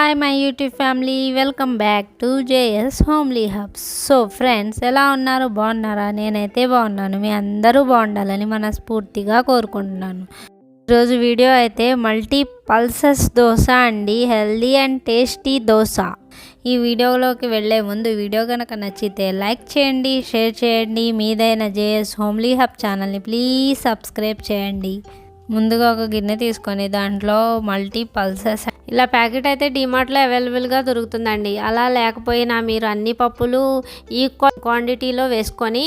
Hi my YouTube family, welcome back to JS homely hubs. So friends, ఎలా ఉన్నారు? బాగున్నారా? నేనైతే బాగున్నాను. మీ అందరూ బాగుండాలని మనస్ఫూర్తిగా కోరుకుంటున్నాను. ఈరోజు వీడియో అయితే మల్టీ పల్సెస్ దోశ అండి, హెల్దీ అండ్ టేస్టీ దోశ. ఈ వీడియోలోకి వెళ్ళే ముందు వీడియో కనుక నచ్చితే లైక్ చేయండి, షేర్ చేయండి. మీదైన జేఎస్ హోమ్లీ హబ్ ఛానల్ని ప్లీజ్ సబ్స్క్రైబ్ చేయండి. ముందుగా ఒక గిన్నె తీసుకొని దాంట్లో మల్టీ పల్సెస్, ఇలా ప్యాకెట్ అయితే డిమార్ట్లో అవైలబుల్గా దొరుకుతుందండి. అలా లేకపోయినా మీరు అన్ని పప్పులు ఈక్వల్ క్వాంటిటీలో వేసుకొని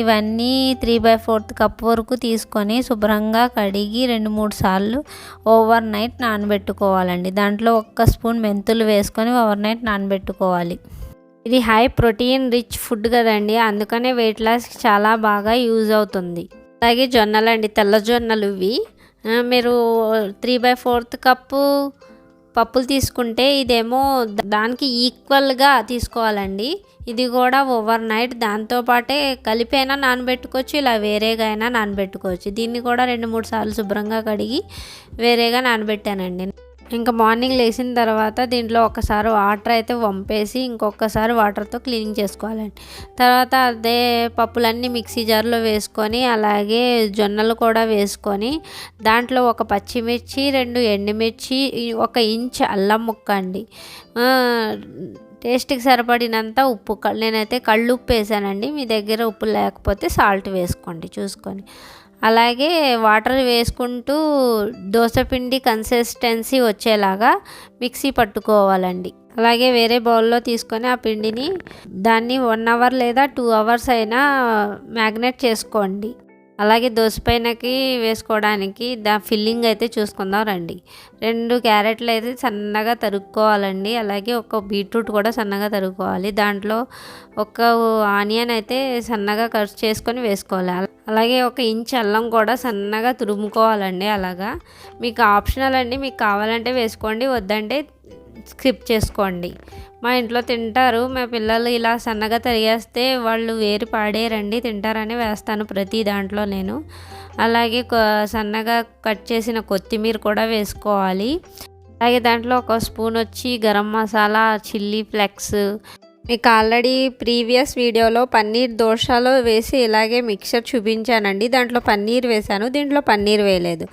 ఇవన్నీ 3/4 కప్ వరకు తీసుకొని శుభ్రంగా కడిగి 2-3 సార్లు ఓవర్ నైట్ నానబెట్టుకోవాలండి. దాంట్లో 1 స్పూన్ మెంతులు వేసుకొని ఓవర్ నైట్ నానబెట్టుకోవాలి. ఇది హై ప్రోటీన్ రిచ్ ఫుడ్ కదండి, అందుకనే వెయిట్ లాస్కి చాలా బాగా యూజ్ అవుతుంది. అలాగే జొన్నలు అండి, తెల్ల జొన్నలు ఇవి. మీరు 3/4 కప్పు పప్పులు తీసుకుంటే ఇదేమో దానికి ఈక్వల్గా తీసుకోవాలండి. ఇది కూడా ఓవర్ నైట్ దాంతోపాటే కలిపైనా నానబెట్టుకోవచ్చు, ఇలా వేరేగా అయినా నానబెట్టుకోవచ్చు. దీన్ని కూడా 2-3 సార్లు శుభ్రంగా కడిగి వేరేగా నానబెట్టానండి. ఇంకా మార్నింగ్ లేచిన తర్వాత దీంట్లో ఒకసారి వాటర్ అయితే వంపేసి ఇంకొకసారి వాటర్తో క్లీనింగ్ చేసుకోవాలండి. తర్వాత అదే పప్పులన్నీ మిక్సీ జార్లో వేసుకొని అలాగే జొన్నలు కూడా వేసుకొని దాంట్లో 1 పచ్చిమిర్చి, 2 ఎండుమిర్చి, 1 ఇంచ్ అల్లం ముక్క అండి, టేస్ట్కి సరిపడినంత ఉప్పు. నేనైతే కళ్ళు ఉప్పు వేసానండి, మీ దగ్గర ఉప్పు లేకపోతే సాల్ట్ వేసుకోండి చూసుకొని. అలాగే వాటర్ వేసుకుంటూ దోసపిండి కన్సిస్టెన్సీ వచ్చేలాగా మిక్సీ పట్టుకోవాలండి. అలాగే వేరే బౌల్లో తీసుకొని ఆ పిండిని దాన్ని 1 అవర్ లేదా 2 అవర్స్ అయినా మ్యాగ్నేట్ చేసుకోండి. అలాగే దోసపైనకి వేసుకోవడానికి ఫిల్లింగ్ అయితే చూసుకుందాం రండి. 2 క్యారెట్లు అయితే సన్నగా తరుక్కోవాలండి. అలాగే 1 బీట్రూట్ కూడా సన్నగా తరుక్కోవాలి. దాంట్లో 1 ఆనియన్ అయితే సన్నగా కట్ చేసుకొని వేసుకోవాలి. అలాగే 1 ఇంచ్ అల్లం కూడా సన్నగా తురుముకోవాలండి. అలాగా మీకు ఆప్షనల్ అండి, మీకు కావాలంటే వేసుకోండి, వద్దంటే స్కిప్ చేసుకోండి. మా ఇంట్లో తింటారు, మా పిల్లలు ఇలా సన్నగా తరిగేస్తే వాళ్ళు వేరు పాడేరండి, తింటారని వేస్తాను ప్రతి దాంట్లో నేను. అలాగే సన్నగా కట్ చేసిన కొత్తిమీర కూడా వేసుకోవాలి. అలాగే దాంట్లో 1 స్పూన్ వచ్చి గరం మసాలా, చిల్లీ ఫ్లెక్స్. మీకు ఆల్రెడీ ప్రీవియస్ వీడియోలో పన్నీర్ దోశలో వేసి ఇలాగే మిక్చర్ చూపించానండి. దాంట్లో పన్నీర్ వేసాను, దీంట్లో పన్నీర్ వేయలేదు.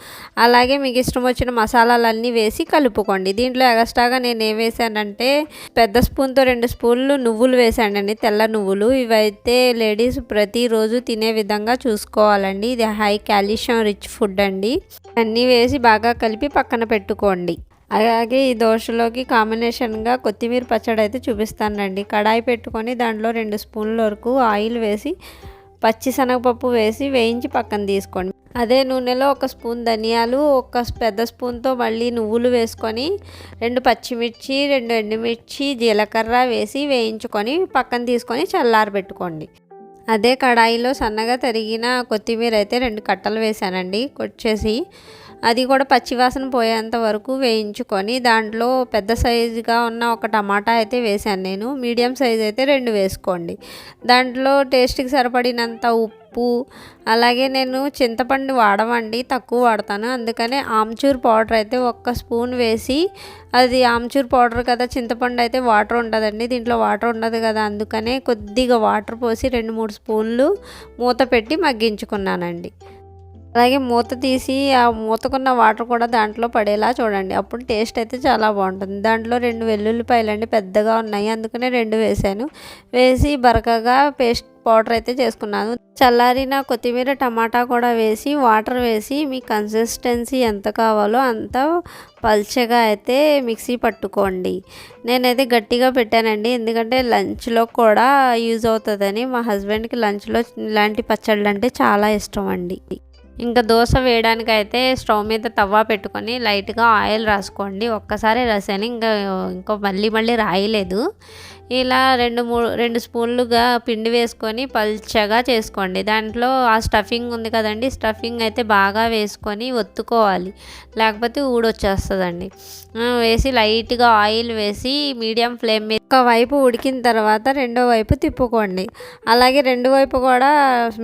అలాగే మీకు ఇష్టం వచ్చిన మసాలాలన్నీ వేసి కలుపుకోండి. దీంట్లో ఎక్స్ట్రాగా నేను ఏం వేసానంటే పెద్ద స్పూన్తో 2 స్పూన్లు నువ్వులు వేసానండి, తెల్ల నువ్వులు. ఇవైతే లేడీస్ ప్రతిరోజు తినే విధంగా చూసుకోవాలండి. ఇది హై కాల్షియం రిచ్ ఫుడ్ అండి. అన్నీ వేసి బాగా కలిపి పక్కన పెట్టుకోండి. అలాగే ఈ దోశలోకి కాంబినేషన్గా కొత్తిమీర పచ్చడి అయితే చూపిస్తానండి. కడాయి పెట్టుకొని దాంట్లో 2 స్పూన్ల వరకు ఆయిల్ వేసి పచ్చిశనగపప్పు వేసి వేయించి పక్కన తీసుకోండి. అదే నూనెలో 1 స్పూన్ ధనియాలు, 1 పెద్ద స్పూన్తో మళ్ళీ నువ్వులు వేసుకొని 2 పచ్చిమిర్చి, 2 ఎండుమిర్చి, జీలకర్ర వేసి వేయించుకొని పక్కన తీసుకొని చల్లారబెట్టుకోండి. అదే కడాయిలో సన్నగా తరిగిన కొత్తిమీర అయితే 2 కట్టలు వేసానండి, కొట్టేసి అది కూడా పచ్చివాసన పోయేంత వరకు వేయించుకొని దాంట్లో పెద్ద సైజుగా ఉన్న 1 టమాటా అయితే వేసాను నేను. మీడియం సైజ్ అయితే 2 వేసుకోండి. దాంట్లో టేస్ట్కి సరిపడినంత ఉప్పు, అలాగే నేను చింతపండు వాడమండి, తక్కువ వాడతాను, అందుకనే ఆమ్చూర్ పౌడర్ అయితే 1 స్పూన్ వేసి, అది ఆమ్చూర్ పౌడర్ కదా, చింతపండు అయితే వాటర్ ఉండదండి, దీంట్లో వాటర్ ఉండదు కదా, అందుకనే కొద్దిగా వాటర్ పోసి 2-3 స్పూన్లు మూత పెట్టి మగ్గించుకున్నానండి. అలాగే మూత తీసి ఆ మూతకున్న వాటర్ కూడా దాంట్లో పడేలా చూడండి, అప్పుడు టేస్ట్ అయితే చాలా బాగుంటుంది. దాంట్లో 2 వెల్లుల్లిపాయలు అండి, పెద్దగా ఉన్నాయి, అందుకనే 2 వేసాను. వేసి బరకగా పేస్ట్ పౌడర్ అయితే చేసుకున్నాను. చల్లారిన కొత్తిమీర, టమాటా కూడా వేసి వాటర్ వేసి మీ కన్సిస్టెన్సీ ఎంత కావాలో అంత పల్చగా అయితే మిక్సీ పట్టుకోండి. నేనైతే గట్టిగా పెట్టానండి, ఎందుకంటే లంచ్లో కూడా యూజ్ అవుతుందని. మా హస్బెండ్కి లంచ్లో ఇలాంటి పచ్చళ్ళు అంటే చాలా ఇష్టం అండి. ఇంకా దోశ వేయడానికి అయితే స్టవ్ మీద తవ్వ పెట్టుకొని లైట్గా ఆయిల్ రాసుకోండి. ఒక్కసారి రాసాను, ఇంకో మళ్ళీ రాయలేదు. ఇలా 2 స్పూన్లుగా పిండి వేసుకొని పల్చగా చేసుకోండి. దాంట్లో ఆ స్టఫింగ్ ఉంది కదండి, స్టఫింగ్ అయితే బాగా వేసుకొని ఒత్తుకోవాలి, లేకపోతే ఊడొచ్చేస్తుందండి. వేసి లైట్గా ఆయిల్ వేసి మీడియం ఫ్లేమ్ మీద 1 వైపు ఉడికిన తర్వాత 2వ వైపు తిప్పుకోండి. అలాగే 2 వైపు కూడా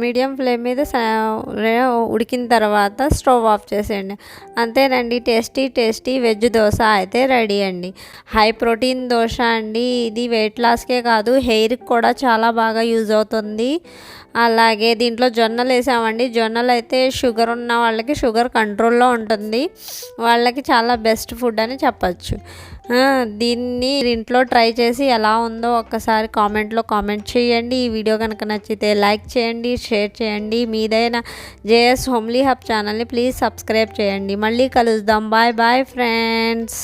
మీడియం ఫ్లేమ్ మీద ఉడికిన తర్వాత స్టవ్ ఆఫ్ చేసేయండి. అంతేనండి, టేస్టీ వెజ్ దోశ అయితే రెడీ అండి. హై ప్రోటీన్ దోశ అండి ఇది. వెయిట్ లాస్కే కాదు, హెయిర్కి కూడా చాలా బాగా యూజ్ అవుతుంది. అలాగే దీంట్లో జొన్నలు వేసామండి. జొన్నలు అయితే షుగర్ ఉన్న వాళ్ళకి షుగర్ కంట్రోల్లో ఉంటుంది, వాళ్ళకి చాలా బెస్ట్ ఫుడ్ అని చెప్పచ్చు. దీన్ని ఇంట్లో ట్రై చేసి ఎలా ఉందో ఒక్కసారి కామెంట్లో కామెంట్ చేయండి. ఈ వీడియో కనుక నచ్చితే లైక్ చేయండి, షేర్ చేయండి. మీదైనా జేఎస్ హోమ్లీ హబ్ ఛానల్ని ప్లీజ్ సబ్స్క్రైబ్ చేయండి. మళ్ళీ కలుద్దాం. Bye friends.